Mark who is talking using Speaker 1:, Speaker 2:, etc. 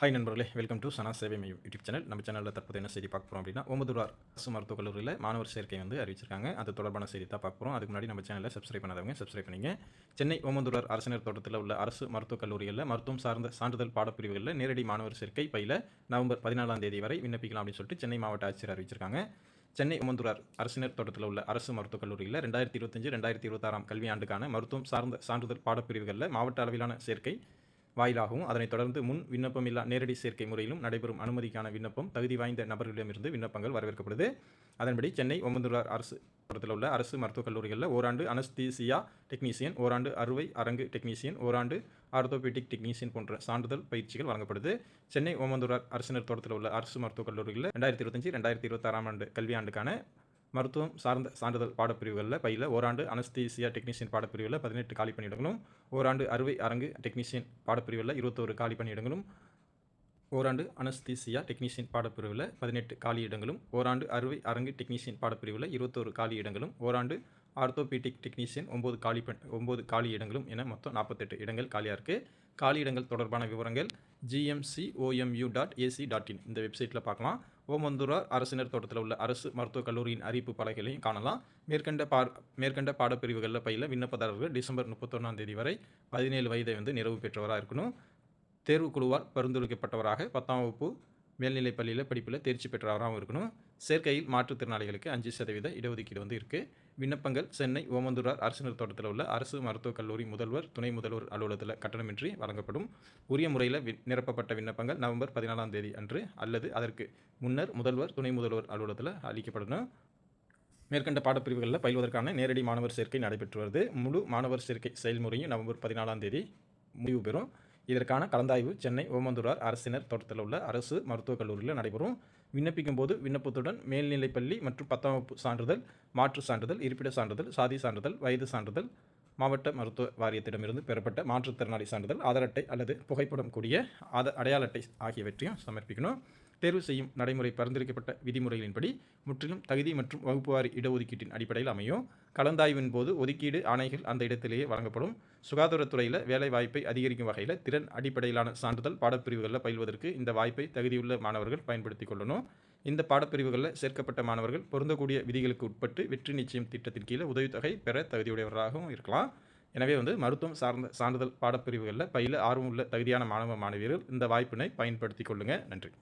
Speaker 1: Hi நண்பர்களே, welcome to சனா சேவை மையம் யூடியூப் சேனல். நம்ம சேனலில் தற்போது என்ன செய்தி பார்க்க போகிறோம் அப்படின்னா, ஓமந்தூரார் அரசு மருத்துவக் கல்லூரியில் மாணவர் சேர்க்கை அறிவிச்சிருக்காங்க. அது தொடர்பான செய்தி தான் பார்க்க போகிறோம். அதுக்கு முன்னாடி நம்ம சேனலை சப்ஸ்கிரைப் பண்ணாதவங்க சப்ஸ்கிரைப் பண்ணிங்க. சென்னை ஓமந்தூரார் அரசினர் தோட்டத்தில் உள்ள அரசு மருத்துவக் கல்லூரிகளில் மருத்துவம் சார்ந்த சான்றிதழ் பாடப்பிரிவுகளில் நேரடி மாணவர் சேர்க்கை பயில நவம்பர் 14ஆம் தேதி வரை விண்ணப்பிக்கலாம் அப்படின்னு சொல்லிட்டு சென்னை மாவட்ட ஆட்சியர் அறிவிச்சிருக்காங்க. சென்னை ஓமந்தூரார் அரசினர் தோட்டத்தில் உள்ள அரசு மருத்துவக் கல்லூரியில் 2025-2026 கல்வியாண்டுக்கான மருத்துவம் சார்ந்த சான்றிதழ் பாடப்பிரிவுகளில் மாவட்ட அளவிலான சேர்க்கை வாயிலாகவும் அதனைத் தொடர்ந்து முன் விண்ணப்பமில்லா நேரடி சேர்க்கை முறையிலும் நடைபெறும் அனுமதிக்கான விண்ணப்பம் தகுதி வாய்ந்த நபர்களிடமிருந்து விண்ணப்பங்கள் வரவேற்கப்படுது. அதன்படி சென்னை ஓமந்தூரார் அரசு தோட்டத்தில் உள்ள அரசு மருத்துவக் கல்லூரிகளில் ஓராண்டு அனஸ்தீசியா டெக்னீசியன், ஓராண்டு அறுவை அரங்கு டெக்னீசியன், ஓராண்டு ஆர்த்தோபெடிக் டெக்னீசியன் போன்ற சான்றிதழ் பயிற்சிகள் வழங்கப்படுது. சென்னை ஓமந்தூரார் அரசினர் தோட்டத்தில் உள்ள அரசு மருத்துவக் கல்லூரிகளில் 2025-2026 கல்வியாண்டுக்கான மருத்துவம் சார்ந்த சான்றிதழ் பாடப்பிரிவுகளில் பயில ஓராண்டு அனஸ்தீசியா டெக்னீசியன் பாடப்பிரிவில் 18 காலி பணியிடங்களும், ஓராண்டு அறுவை அரங்கு டெக்னீசியன் பாடப்பிரிவில் 21 காலி பணியிடங்களும், ஓராண்டு அனஸ்தீசியா டெக்னீசியன் பாடப்பிரிவில் 18 காலி இடங்களும், ஓராண்டு அறுவை அரங்கு டெக்னீசியன் பாடப்பிரிவில் 21 காலி இடங்களும், ஓராண்டு ஆர்த்தோபீடிக் டெக்னீசியன் 9 காலி இடங்களும் என மொத்தம் 48 இடங்கள் காலியாக இருக்குது. காலி இடங்கள் தொடர்பான விவரங்கள் gmcomu.ac.in இந்த வெப்சைட்டில் பார்க்கலாம். ஓமந்தூரார் அரசினர் தோட்டத்தில் உள்ள அரசு மருத்துவக் கல்லூரியின் அறிவிப்பு பலகைகளையும் காணலாம். மேற்கண்ட பாடப்பிரிவுகளில் பயில விண்ணப்பதாரர்கள் டிசம்பர் 31ஆம் தேதி வரை 17 வயதை நிறைவு பெற்றவராக இருக்கணும். தேர்வுக்குழுவால் பரிந்துரைக்கப்பட்டவராக 10ஆம் வகுப்பு மேல்நிலைப் பள்ளியில் படிப்பில் தேர்ச்சி பெற்றவராகவும் இருக்கணும். சேர்க்கையில் மாற்றுத்திறனாளிகளுக்கு 5% இடஒதுக்கீடு இருக்குது. விண்ணப்பங்கள் சென்னை ஓமந்தூரார் அரசினர் தோட்டத்தில் உள்ள அரசு மருத்துவக் கல்லூரி முதல்வர், துணை முதல்வர் அலுவலகத்தில் கட்டணமின்றி வழங்கப்படும். உரிய முறையில் நிரப்பப்பட்ட விண்ணப்பங்கள் நவம்பர் 14ஆம் தேதி அன்று அல்லது அதற்கு முன்னர் முதல்வர், துணை முதல்வர் அலுவலகத்தில் அளிக்கப்படணும். மேற்கண்ட பாடப்பிரிவுகளில் பயில்வதற்கான நேரடி மாணவர் சேர்க்கை நடைபெற்று வருது. முழு மாணவர் சேர்க்கை செயல்முறையும் நவம்பர் 14ஆம் தேதி முடிவு பெறும். இதற்கான கலந்தாய்வு சென்னை ஓமந்தூரார் அரசினர் தோட்டத்தில் உள்ள அரசு மருத்துவக் கல்லூரியில் நடைபெறும். விண்ணப்பிக்கும் போது விண்ணப்பத்துடன் மேல்நிலைப்பள்ளி மற்றும் 10ஆம் வகுப்பு சான்றிதழ், மாற்று சான்றிதழ், இருப்பிட சான்றிதழ், சாதி சான்றிதழ், வயது சான்றிதழ், மாவட்ட மருத்துவ வாரியத்திடமிருந்து பெறப்பட்ட மாற்றுத்திறனாளி சான்றிதழ், ஆதார் அட்டை அல்லது புகைப்படம் கூடிய அடையாள அட்டை ஆகியவற்றையும் சமர்ப்பிக்கணும். தேர்வு செய்யும் நடைமுறை பரிந்துரைக்கப்பட்ட விதிமுறைகளின்படி முற்றிலும் தகுதி மற்றும் வகுப்புவாரி இடஒதுக்கீட்டின் அடிப்படையில் அமையும். கலந்தாய்வின் போது ஒதுக்கீடு ஆணைகள் அந்த இடத்திலேயே வழங்கப்படும். சுகாதாரத்துறையில் வேலை வாய்ப்பை அதிகரிக்கும் வகையில் திறன் அடிப்படையிலான சான்றிதழ் பாடப்பிரிவுகளில் பயில்வதற்கு இந்த வாய்ப்பை தகுதியுள்ள மாணவர்கள் பயன்படுத்திக் கொள்ளணும். இந்த பாடப்பிரிவுகளில் சேர்க்கப்பட்ட மாணவர்கள் பொருந்தக்கூடிய விதிகளுக்கு உட்பட்டு வெற்றி நிச்சயம் திட்டத்தின் கீழே உதவித்தொகை பெற தகுதியுடையவராகவும் இருக்கலாம். எனவே மருத்துவம் சார்ந்த சான்றிதழ் பாடப்பிரிவுகளில் பயில ஆர்வமுள்ள தகுதியான மாணவ மாணவியர்கள் இந்த வாய்ப்பினை பயன்படுத்திக் கொள்ளுங்கள். நன்றி.